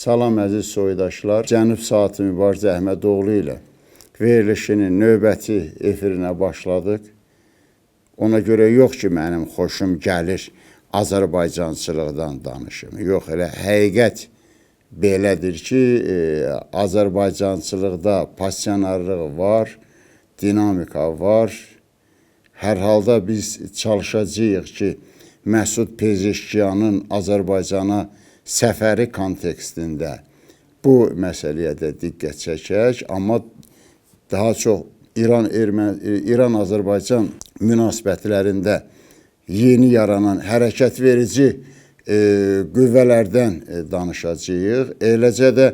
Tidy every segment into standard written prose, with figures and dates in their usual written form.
Salam əziz soydaşlar. Cənub Saatı Mübarizə Əhmədoğlu ilə verilişinin növbəti efirinə başladıq. Ona görə yox ki, mənim xoşum gəlir Azərbaycançılıqdan danışım. Yox, elə həqiqət belədir ki, Azərbaycançılıqda passionarlıq var, dinamika var. Hər halda biz çalışacağıq ki, Məsud Pezeşkiyanın Azərbaycana səfəri kontekstində bu məsələyə də diqqət çəkək. Amma daha çox İran-Azərbaycan münasibətlərində yeni yaranan hərəkət verici qüvvələrdən danışacağıq. Eləcə də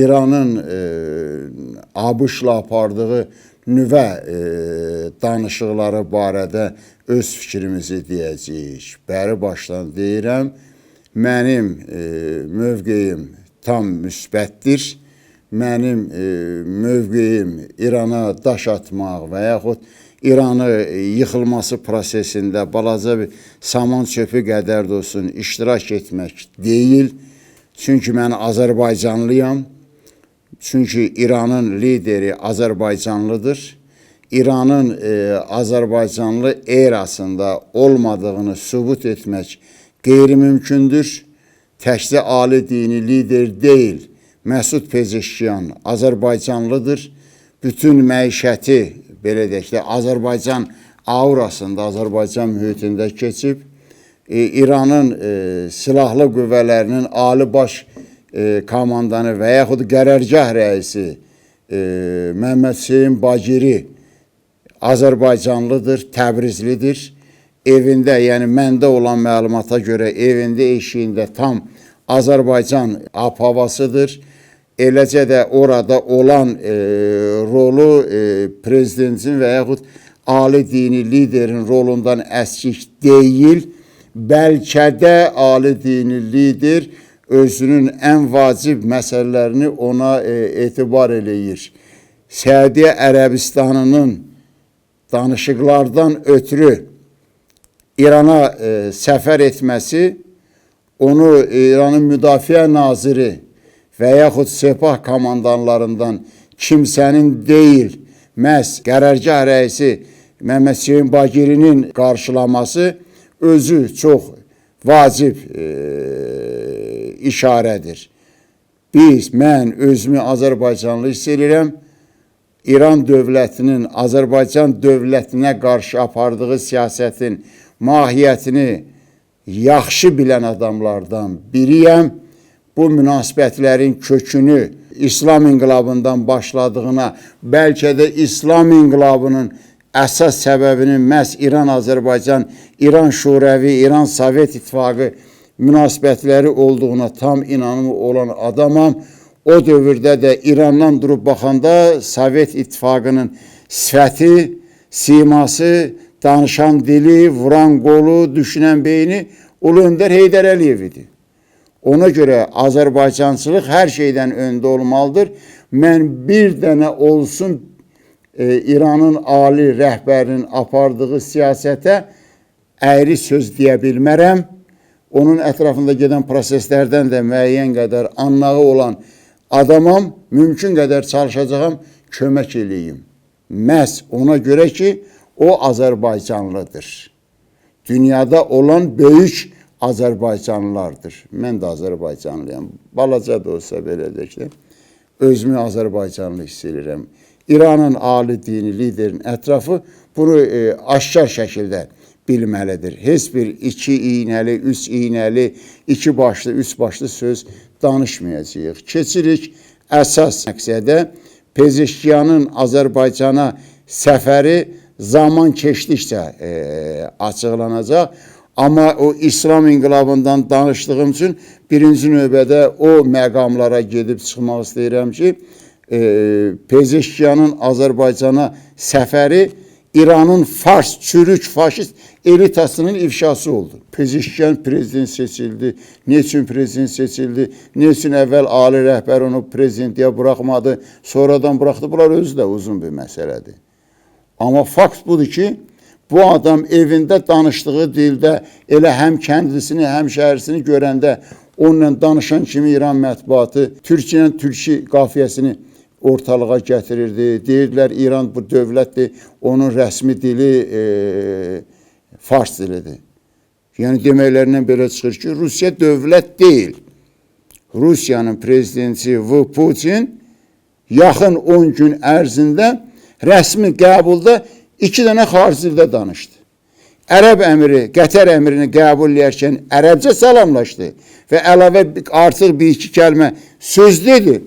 İranın ABŞ-la apardığı nüvə danışıqları barədə öz fikrimizi deyəcəyik. Bəri başdan deyirəm, mənim mövqeyim tam müsbətdir. Mənim mövqeyim İrana daş atmaq və yaxud İranı yıxılması prosesində balaca bir saman çöpü qədər də olsun iştirak etmək deyil. Çünki mən Azərbaycanlıyam. Çünki İranın lideri Azərbaycanlıdır. İranın Azərbaycanlı erasında olmadığını sübut etmək qeyri-mümkündür. Təkcə ali dini lider deyil, Məsud Pezeşkiyan Azərbaycanlıdır. Bütün məişəti, belə deyək də, Azərbaycan aurasında, Azərbaycan mühitində keçib. İranın silahlı qüvvələrinin ali baş komandanı və yaxud qərargah rəisi Məhəmməd Hüseyn Baqiri Azərbaycanlıdır, Təbrizlidir. Evində, yəni məndə olan məlumata görə evində, eşiyində tam Azərbaycan ab-havasıdır. Eləcə də orada olan rolu prezidentin və yaxud ali dini liderin rolundan əskik deyil. Bəlkə də ali dini lider özünün ən vacib məsələlərini ona etibar eləyir. Səudiyyə Ərəbistanının danışıqlardan ötürü İrana səfər etməsi, onu İranın müdafiə naziri və yaxud Sepah komandanlarından kimsənin deyil, məhz qərargah rəisi Məhəmməd Hüseyn Baqirinin qarşılaması özü çox vacib işarədir. Mən özümü Azərbaycanlı hiss edirəm. İran dövlətinin Azərbaycan dövlətinə qarşı apardığı siyasətin mahiyyətini yaxşı bilən adamlardan biriyəm. Bu münasibətlərin kökünü İslam inqilabından başladığına, bəlkə də İslam inqilabının əsas səbəbinin məhz İran-Azərbaycan, İran-Şurəvi, İran-Sovet İttifaqı münasibətləri olduğuna tam inanımı olan adamam. O dövrdə də İrandan durub baxanda Sovet İttifaqının sifəti, siması, danışan dili, vuran qolu, düşünən beyni Ulu Öndər Heydər Əliyev idi. Ona görə Azərbaycançılıq hər şeydən öndə olmalıdır. Mən bir dənə olsun İranın ali rəhbərinin apardığı siyasətə əyri söz deyə bilmərəm. Onun ətrafında gedən proseslərdən də müəyyən qədər anlağı olan adamam, mümkün qədər çalışacağım, kömək eləyim. Məhz ona görə ki, o Azərbaycanlıdır. Dünyada olan böyük Azərbaycanlılardır. Mən də Azərbaycanlıyam. Balaca da olsa belə deyək də, özümü Azərbaycanlı hiss edirəm. İranın ali dini liderin ətrafı bunu aşkar şəkildə bilməlidir. Heç bir iki iynəli, üç iynəli, iki başlı, üç başlı söz danışmayacağıq. Keçirik əsas məqsədə. Pezeşkiyanın Azərbaycana səfəri zaman keçdikcə açıqlanacaq. Amma o İslam inqilabından danışdığım üçün birinci növbədə o məqamlara gedib çıxmaq istəyirəm ki, Pezeşkiyanın Azərbaycana səfəri İranın fars, çürük, faşist elitasının ifşası oldu. Pezeşkiyan prezident seçildi. Ne üçün prezident seçildi? Ne üçün əvvəl ali rəhbər onu prezidentliyə buraxmadı? Sonradan buraxdı. Bunlar özü də uzun bir məsələdir. Amma fakt budur ki, bu adam evində danışdığı dildə elə həm kəndlisini, həm şəhərsini görəndə onunla danışan kimi İran mətbuatı Türkiyə ilə Türki qafiyəsini ortalığa gətirirdi. Deyirdilər İran bu dövlətdir, onun rəsmi dili fars dilidir. Yəni deməklərindən belə çıxır ki, Rusiya dövlət deyil. Rusiyanın prezidenti Putin yaxın 10 gün ərzində rəsmi qəbulda 2 dənə xarici dildə danışdı. Ərəb əmiri, Qətər əmrini qəbul edərkən ərəbcə salamlaşdı və əlavə artıq bir-iki kəlmə söz dedi.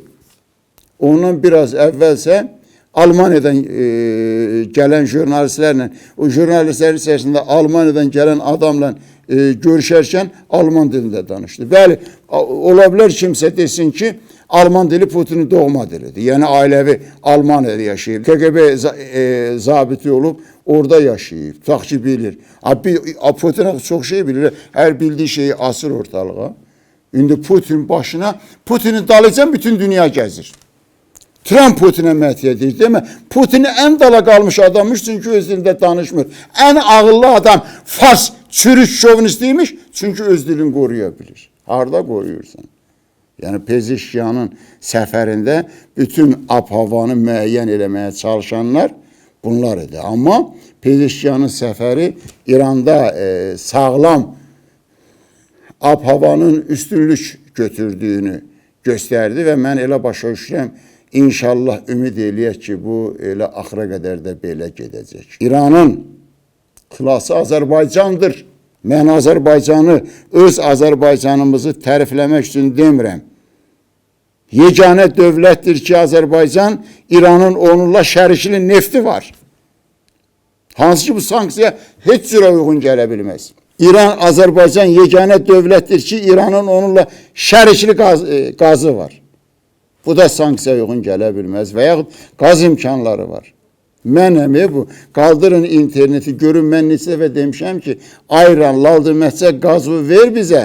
Ondan biraz əvvəlsə Almaniyadan gələn jurnalistlərlə, o jurnalistlərin içərisində Almaniyadan gələn adamla görüşərkən Alman dilində danışdı. Bəli, ola bilər kimsə desin ki, Alman dili Putinin doğma dilidir. Yəni ailəvi Almaniyada yaşayıb. KGB zabiti olub, orada yaşayıb. Tutaq ki, bilir. Putin çox şey bilir. Hər bildiyi şeyi asır ortalığa. İndi Putin başına, Putinin dalıcan bütün dünya gəzir. Trump Putinə məthiyə deyir, demə. Putin'i ən dala qalmış adammış, çünki öz dilində danışmır. Ən ağıllı adam fars, çürük şovinistiymiş, çünki öz dilini qoruya bilir. Harada qoruyursan? Yəni Pezeşkiyanın səfərində bütün ab-havanı müəyyən eləməyə çalışanlar bunlar idi. Amma Pezeşkiyanın səfəri İranda sağlam ab-havanın üstünlük götürdüyünü göstərdi və mən elə başa düşürəm, İnşallah ümid eləyək ki, bu elə axıra qədər də belə gedəcək. İranın xilası Azərbaycandır. Mən Azərbaycanı, öz Azərbaycanımızı tərifləmək üçün demirəm. Yeganə dövlətdir ki, Azərbaycan, İranın onunla şərikli nefti var. Hansı ki, bu sanksiya heç cürə uyğun gələ bilməz. İran, Azərbaycan yeganə dövlətdir ki, İranın onunla şərikli qazı var. Bu da sanksiya uyğun gələ bilməz və yaxud qaz imkanları var. Mənəmi bu, qaldırın interneti, görün, mən neçə dəfə demişəm ki, ayran, laldır, məhcək qazı ver bizə.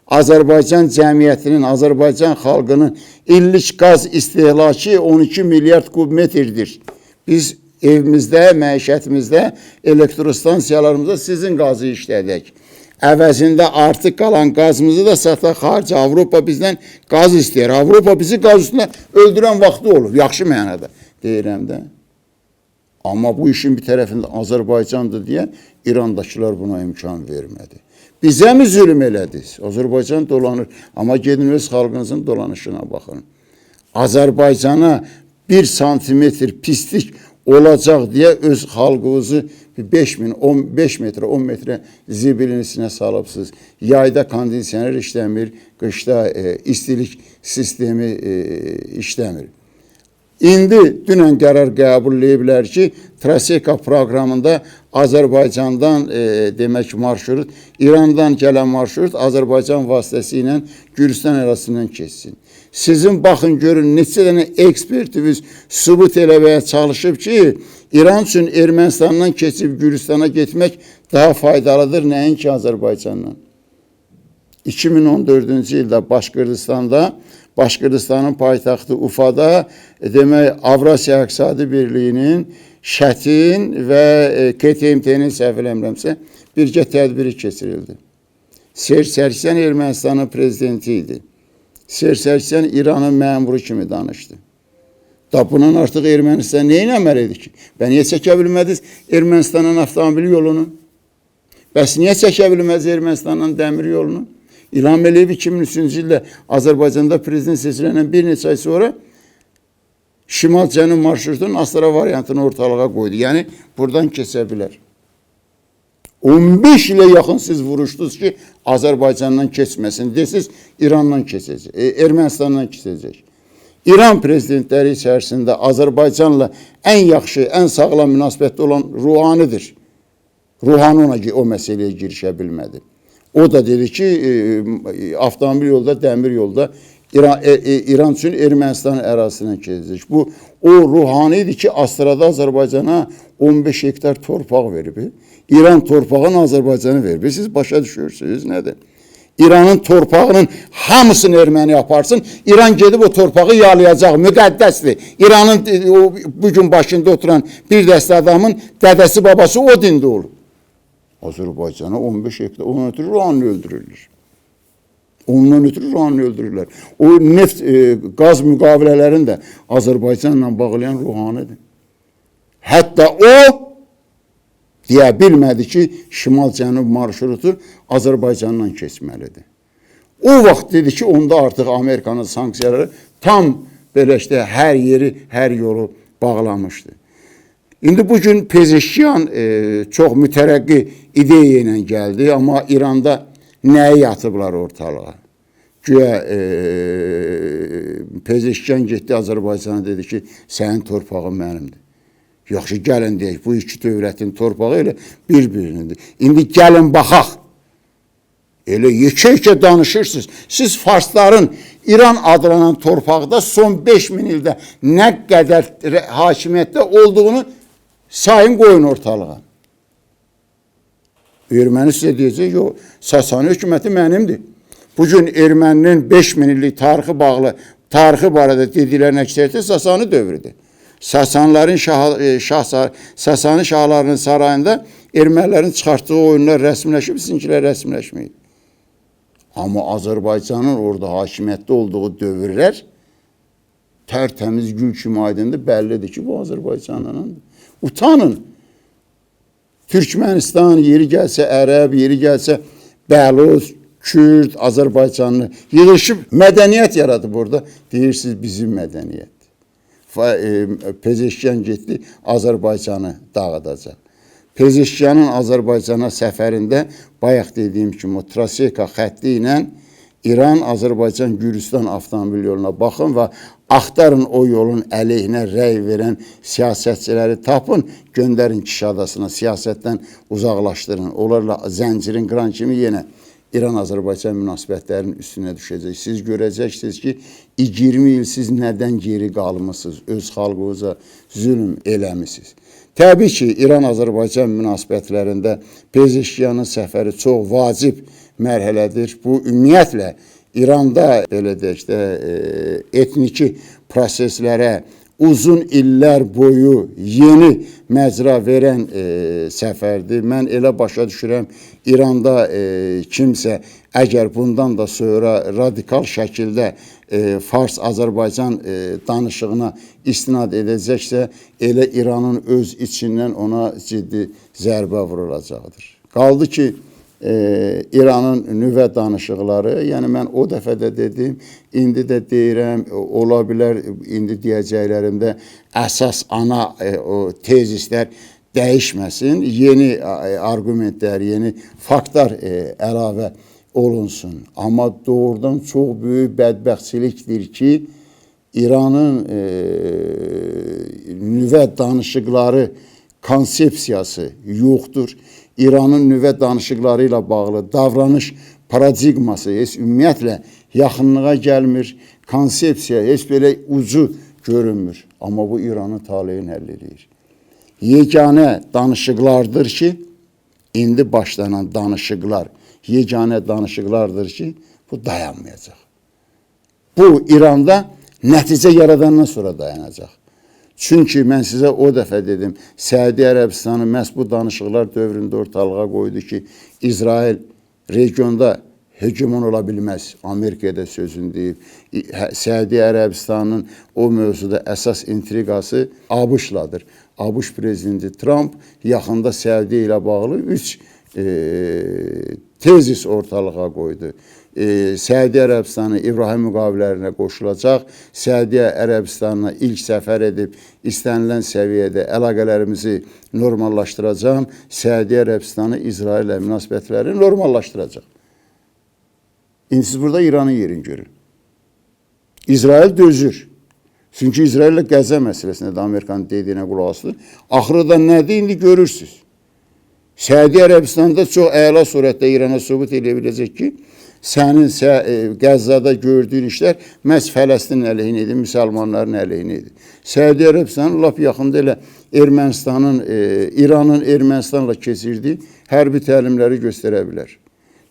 Azərbaycan cəmiyyətinin, Azərbaycan xalqının illik qaz istehlakı 12 milyard kubmetrdir. Biz evimizdə, məişətimizdə, elektrostansiyalarımızda sizin qazı işlədək. Əvəzində artıq qalan qazımızı da sataq xarici. Avropa bizdən qaz istəyir. Avropa bizi qaz üstündə öldürən vaxtı olub. Yaxşı mənada deyirəm də. Amma bu işin bir tərəfində Azərbaycandır deyə İrandakılar buna imkan vermədi. Bizə mi zülm elədiniz? Azərbaycan dolanır. Amma gedin öz xalqınızın dolanışına baxın. Azərbaycana 1 santimetr pislik olacaq deyə öz xalqınızı 5 metrə, 10 metrə zibilin içinə salıbsınız. Yayda kondisioner işləmir, qışda istilik sistemi işləmir. İndi dünən qərar qəbul ediblər ki, Traseka proqramında Azərbaycandan demək marşrut, İrandan gələn marşrut Azərbaycan vasitəsilə Gürcistan arasından keçsin. Sizin baxın görün neçə dənə ekspertiniz sübut eləməyə çalışıb ki, İran üçün Ermənistandan keçib Gürcistana getmək daha faydalıdır, nəinki Azərbaycandan. 2014-cü ildə Başqırdistanın paytaxtı Ufada demək Avrasiya İqtisadi Birliyinin, Şətin və KTMT-nin səhv eləmirəmsə birgə tədbiri keçirildi. Serj Sərkisyan Ermənistanın prezidenti idi. Serj Sərkisyan İranın məmuru kimi danışdı. Da bunun artıq Ermənistan neyin əməlidir ki? Və niyə çəkə bilmədiniz Ermənistanın avtomobil yolunu? Bəs niyə çəkə bilmədiniz Ermənistanın dəmir yolunu? İlham Əliyev 2003-cü ildə Azərbaycanda prezident seçilənən bir neçə ay sonra Şimal-Cənub marşrutunun Astara variantını ortalığa qoydu. Yəni, buradan keçə bilər. 15 ilə yaxın siz vuruşdunuz ki, Azərbaycandan keçməsin. Desiniz, İrandan keçəcək, Ermənistandan keçəcək. İran prezidentləri içərisində Azərbaycanla ən yaxşı, ən sağlam münasibətdə olan Ruhanidir. Ruhani ona o məsələyə girişə bilmədi. O da dedi ki, avtomobil yolda, dəmir yolda İran üçün Ermənistan ərazisindən keçəcək. Bu, o Ruhani idi ki, Astrada Azərbaycana 15 hektar torpaq verib. İran torpağını Azərbaycana verib. Siz başa düşürsünüz, nədir? İranın torpağının hamısını erməni yaparsın, İran gedib o torpağı yalayacaq, müqəddəsdir. İranın bugün başında oturan bir dəstə adamın dədəsi, babası o dində olur. Azərbaycana 15 hektar, onun ötürü Ruhani öldürülür. Ondan ötürü Ruhanini öldürürlər. O neft, qaz müqavilələrini də Azərbaycanla bağlayan Ruhanidir. Hətta o deyə bilmədi ki, şimal-cənub marşrutu Azərbaycandan keçməlidir. O vaxt dedi ki, onda artıq Amerikanın sanksiyaları tam belə işte hər yeri, hər yolu bağlamışdı. İndi bugün Pezeşkiyan çox mütərəqqi ideya ilə gəldi, amma İranda nəyi yatıblar ortalığa? Güya Pezeşkiyan getdi Azərbaycana dedi ki, sənin torpağın mənimdir. Yaxşı, gəlin deyək, bu iki dövlətin torpağı elə bir-birinindir. İndi gəlin baxaq. Elə yekə-yekə danışırsınız. Siz Farsların İran adlanan torpaqda son 5000 ildə nə qədər hakimiyyətdə olduğunu sayın qoyun ortalığa. Erməni sizə deyəcək, yox, Sasani hökuməti mənimdir. Bugün erməninin 5000 illik tarixi barədə dediklərin əksəriyyəti Sasani dövrüdür. Sasani şahlarının sarayında ermənilərin çıxartdığı oyunlar rəsmiləşib, sizinkilər rəsmiləşməyib. Amma Azərbaycanın orada hakimiyyətdə olduğu dövrlər tərtəmiz gül kimi aydındır, bəllidir ki, bu Azərbaycanındır. Utanın. Türkmənistan, yeri gəlsə Ərəb, yeri gəlsə Bəluç, Kürd, Azərbaycanlı yığışıb mədəniyyət yaradı burada. Deyirsiniz bizim mədəniyyət. Pezeşkiyan getdi, Azərbaycanı dağıdacaq. Pezeşkiyanın Azərbaycana səfərində bayaq dediyim kimi o Traseka xətti ilə İran, Azərbaycan, Gürcistan avtomobil yoluna baxın və axtarın o yolun əleyhinə rəy verən siyasətçiləri tapın, göndərin Kişi adasına, siyasətdən uzaqlaşdırın. Onlarla zəncirin qıran kimi yenə İran-Azərbaycan münasibətlərinin üstünə düşəcək. Siz görəcəksiniz ki, 20 il siz nədən geri qalmışsınız, öz xalqınıza zülm eləmişsiniz. Təbii ki, İran-Azərbaycan münasibətlərində Pezeşkiyanın səfəri çox vacib mərhələdir. Bu, ümumiyyətlə, İranda belə deyək də, etniki proseslərə uzun illər boyu yeni məcra verən səfərdir. Mən elə başa düşürəm, İranda kimsə əgər bundan da sonra radikal şəkildə Fars-Azərbaycan danışığına istinad edəcəksə, elə İranın öz içindən ona ciddi zərbə vurulacaqdır. Qaldı ki, İranın nüvə danışıqları, yəni mən o dəfə də dedim, indi də deyirəm, ola bilər, indi deyəcəklərimdə əsas ana tezislər dəyişməsin, yeni argumentlər, yeni faktlar əlavə olunsun. Amma doğrudan çox böyük bədbəxtçilikdir ki, İranın nüvə danışıqları konsepsiyası yoxdur. İranın nüvə danışıqları ilə bağlı davranış paradigması heç ümumiyyətlə yaxınlığa gəlmir, konsepsiya heç belə ucu görünmür. Amma bu İranın taleyini həll edir. Yeganə danışıqlardır ki, indi başlanan danışıqlar, yeganə danışıqlardır ki, bu dayanmayacaq. Bu İranda nəticə yaradandan sonra dayanacaq. Çünki mən sizə o dəfə dedim, Səudi Ərəbistanı məhz bu danışıqlar dövründə ortalığa qoydu ki, İsrail regionda hegemon ola bilməz. Amerikaya da sözünü deyib. Səudi Ərəbistanın o mövzuda əsas intriqası ABŞ-ladır. ABŞ prezidenti Trump yaxında Səudi ilə bağlı 3 tezis ortalığa qoydu. Səudi Ərəbistanı İbrahim müqavilələrinə qoşulacaq, Səudi Ərəbistanına ilk səfər edib istənilən səviyyədə əlaqələrimizi normallaşdıracaq, Səudi Ərəbistanı İsraillə münasibətlərini normallaşdıracaq. İndi siz burada İranın yerini görün. İsrail dözür. Çünki İsraillə Qəzza məsələsində də Amerikanın dediyinə qulaq asılır. Axırı da nədir, indi görürsünüz. Səudi Ərəbistanda çox əla surətdə İrana sübut edə biləcək ki, sənin Qəzzada gördüyün işlər məhz Fələstin əleyhinə idi, müsəlmanların əleyhinə idi. Səudi Ərəbistanın lap yaxında elə Ermənistanın, İranın Ermənistanla keçirdiyi hərbi təlimləri göstərə bilər.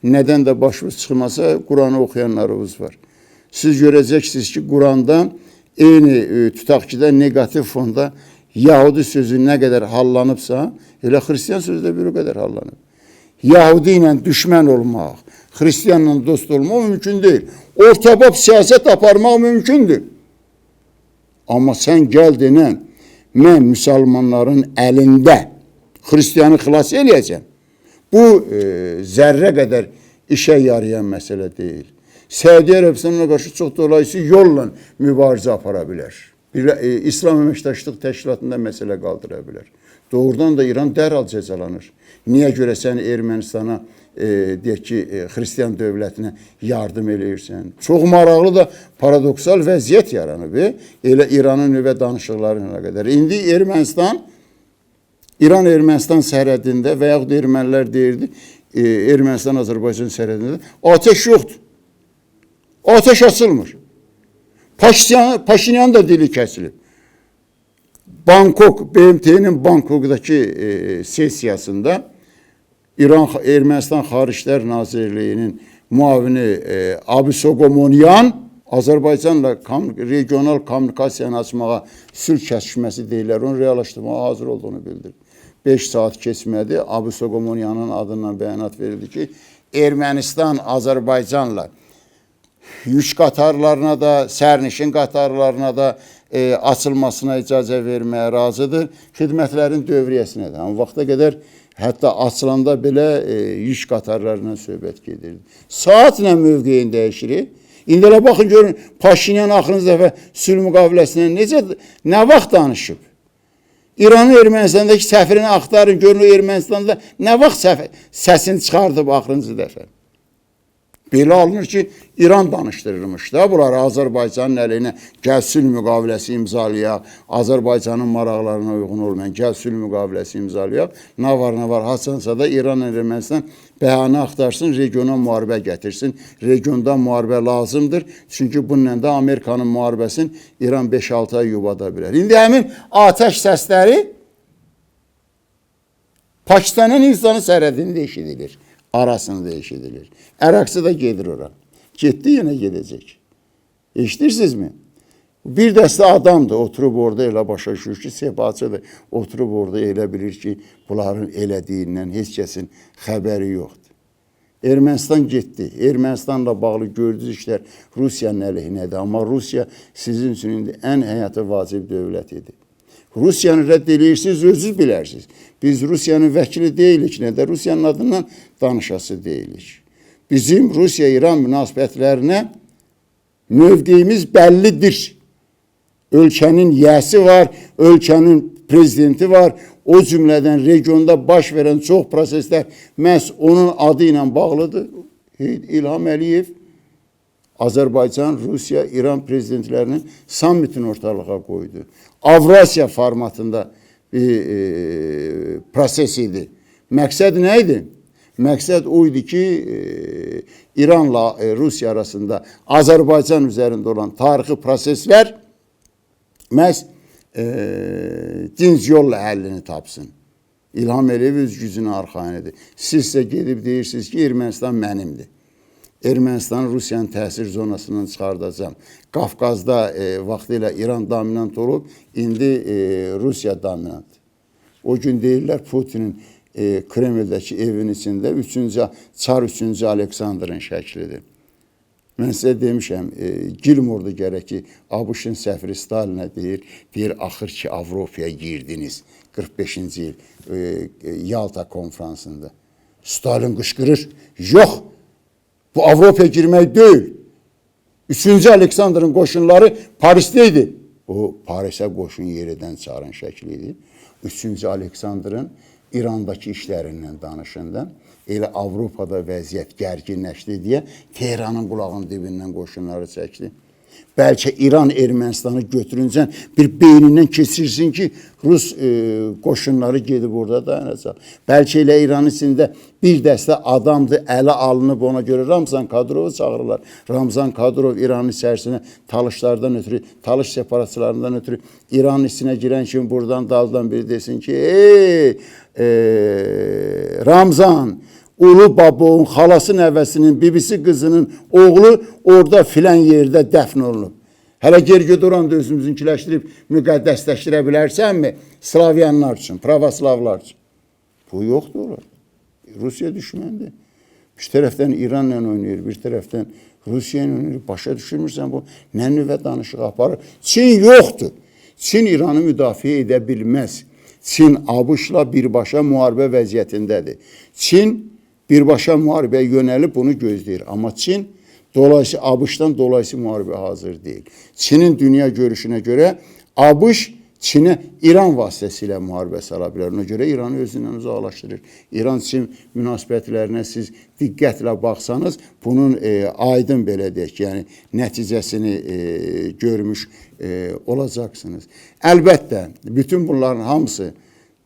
Nədən də başımız çıxmasa, Quranı oxuyanlarımız var. Siz görəcəksiniz ki, Quranda eyni tutaq ki də negativ fonda Yahudi sözü nə qədər hallanıbsa, elə Xristiyan sözü də bir o qədər hallanıb. Yahudi ilə düşmən olmaq, Hristiyanla dost olmaq mümkün deyil. Ortabab siyasət aparmaq mümkündür. Amma sən gəl denən, mən müsəlmanların əlində Hristiyanı xilas eləyəcəm. Bu zərrə qədər işə yarayan məsələ deyil. Səudiyyə Ərəbistanına qarşı çox dolayısıyla yolla mübarizə apara bilər. İslam Əməkdaşlıq Təşkilatında məsələ qaldıra bilər. Doğrudan da İran dərhal cəzalanır. Niyə görə sən Ermənistana deyək ki, Xristiyan dövlətinə yardım eləyirsən? Çox maraqlı da paradoksal vəziyyət yaranıb. Elə İranın nüvə danışıqlarına qədər. İndi İran-Ermənistan sərhədində və yaxud ermənilər deyirdi, Ermənistan-Azərbaycan sərhədində ateş yoxdur. Ateş açılmır. Paşinyan da dili kəsilib. Bangkok, BMT-nin Bangkok'daki sesiyasında Ermənistan Xariclər Nazirliyinin muavini Abisogomoniyan Azərbaycanla regional kommunikasiyanı açmağa sülh kəsişməsi deyirlər, onu reallaşdırmağa hazır olduğunu bildirdi. 5 saat keçmədi, Abisogomoniyanın adından bəyanat verildi ki, Ermənistan Azərbaycanla yük qatarlarına da, sərnişin qatarlarına da açılmasına icazə verməyə razıdır. Xidmətlərin dövriyyəsinə də. Amma vaxta qədər hətta açılanda belə yük qatarlarından söhbət gedirdi. Saatlə mövqeyin dəyişir. İndi elə baxın görün, Paşinyan axırıncı dəfə sülh müqaviləsindən nə vaxt danışıb? İranın Ermənistandakı səfirini axtarın, görün Ermənistanda nə vaxt səsini çıxardıb axırıncı dəfə? Belə alınır ki, İran danışdırılmış da bunları Azərbaycanın əleyhinə gəl sülh müqaviləsi imzalayaq, Azərbaycanın maraqlarına uyğun olmayan gəl sülh müqaviləsi imzalayaq. Nə var, haçansa da İran Ermənistan bəhanə axtarsın, regiona müharibə gətirsin. Regionda müharibə lazımdır. Çünki bununla da Amerikanın müharibəsini İran 5-6 ay yubada bilər. İndi həmin atəş səsləri Pakistanın Hindistanın sərhədində eşidilir. Arasında eşidilir. Əraksı da gedir ora. Getdi, yenə gedəcək. Eşidirsinizmi? Bir dəstə adamdır, oturub orada elə başa düşür ki, Sepahçıdır, oturub orada elə bilir ki, bunların elədiyindən heç kəsin xəbəri yoxdur. Ermənistan getdi. Ermənistanla bağlı gördüyünüz işlər Rusiyanın əleyhinədir. Amma Rusiya sizin üçün indi ən həyata vacib dövlət idi. Rusiyanı rədd edirsiniz, özünüz bilərsiniz. Biz Rusiyanın vəkili deyilik, nə də Rusiyanın adından danışası deyilik. Bizim Rusiya-İran münasibətlərinə mövqeyimiz bəllidir. Ölkənin yəsi var, ölkənin prezidenti var. O cümlədən regionda baş verən çox proseslər məhz onun adı ilə bağlıdır. İlham Əliyev Azərbaycan, Rusiya, İran prezidentlərinin sammitini ortalığa qoydu. Avrasiya formatında bir proses idi. Məqsəd nə idi? Məqsəd o idi ki, İranla Rusiya arasında Azərbaycan üzərində olan tarixi proseslər məhz dinc yolla həllini tapsın. İlham Əliyev öz gücünə arxayın edir. Siz isə gedib deyirsiniz ki, Ermənistan mənimdir. Ermənistanı Rusiyanın təsir zonasından çıxardacam. Qafqazda vaxtilə İran dominant olub, indi Rusiya dominant. O gün deyirlər Putinin Kremldəki evin içində Çar 3-cü Aleksandrın şəklidir. Mən sizə demişəm, Gilmorda gərək ki, ABŞ-ın səfiri Stalinə deyir, axır ki, Avropaya girdiniz 45-ci il Yalta konferansında. Stalin qışqırır, yox, bu Avropaya girmək deyil. 3-cü Aleksandrın qoşunları Parisdə idi. O, Parisə qoşun yeridən Çarın şəkli idi. 3-cü Aleksandrın İrandakı işlərindən danışında, elə Avropada vəziyyət gərginləşdi deyə Tehranın qulağının dibindən qoşunları çəkdi. Bəlkə İran Ermənistanı götürüncən bir beynindən keçirsin ki, Rus qoşunları gedib orada dayanacaq. Bəlkə elə İran içində bir dəstə adamdır, ələ alınıb ona görə Ramzan Kadyrovu çağırırlar. Ramzan Kadyrov İranın içərisinə talışlardan ötürü, talış separatçılarından ötürü İranın içinə girən kimi buradan daldan biri desin ki, Ramzan, Ulu Babonun xalası nəvəsinin, bibisi qızının oğlu orada filan yerdə dəfn olunub. Hələ gergə duranda özümüzünkiləşdirib müqəddəsləşdirə bilərsənmi? Slavyanlar üçün, pravoslavlar üçün. Bu yoxdur olar. Rusiya düşməndir. Bir tərəfdən İranla oynayır, bir tərəfdən Rusiya ilə oynayır. Başa düşürmürsən bu nə nüvə danışığı aparır? Çin yoxdur. Çin İranı müdafiə edə bilməz. Çin ABŞ-la birbaşa müharibə vəziyyətindədir. Çin birbaşa müharibəyə yönəlib bunu gözləyir. Amma Çin ABŞ-dan dolayısı müharibə hazır deyil. Çinin dünya görüşünə görə ABŞ Çinə İran vasitəsilə müharibə sala bilər. Ona görə İranı özündən uzaqlaşdırır. İran-Çin münasibətlərinə siz diqqətlə baxsanız, bunun aydın belə deyək, yəni nəticəsini görmüş olacaqsınız. Əlbəttə, bütün bunların hamısı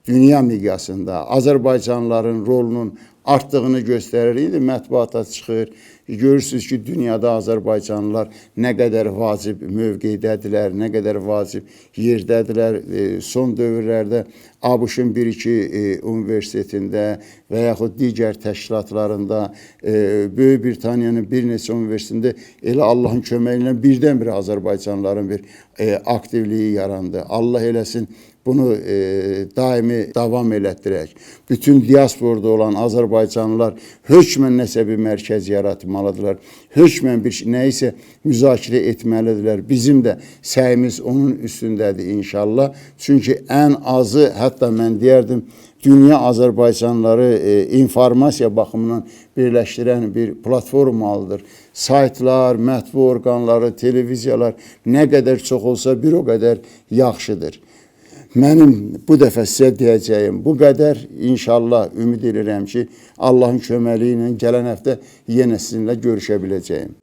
dünya miqyasında Azərbaycanlıların rolunun artdığını göstərir. İndi mətbuata çıxır. Görürsünüz ki, dünyada Azərbaycanlılar nə qədər vacib mövqeydədirlər, nə qədər vacib yerdədirlər. Son dövrlərdə ABŞ-ın bir-iki universitetində və yaxud digər təşkilatlarında, Böyük Britaniyanın bir neçə universitetində elə Allahın köməyi ilə birdən-birə Azərbaycanlıların bir aktivliyi yarandı. Allah eləsin, bunu daimi davam elətdirək. Bütün diasporada olan Azərbaycanlılar hökmən nəsə bir mərkəz yaratmalıdırlar. Hökmən bir nəyisə müzakirə etməlidirlər. Bizim də səyimiz onun üstündədir inşallah. Çünki ən azı, hətta mən deyərdim, dünya Azərbaycanlıları informasiya baxımından birləşdirən bir platformalıdır. Saytlar, mətbu orqanları, televiziyalar nə qədər çox olsa bir o qədər yaxşıdır. Mənim bu dəfə sizə deyəcəyim bu qədər. İnşallah ümid edirəm ki, Allahın köməliyi ilə gələn həftə yenə sizinlə görüşə biləcəyim.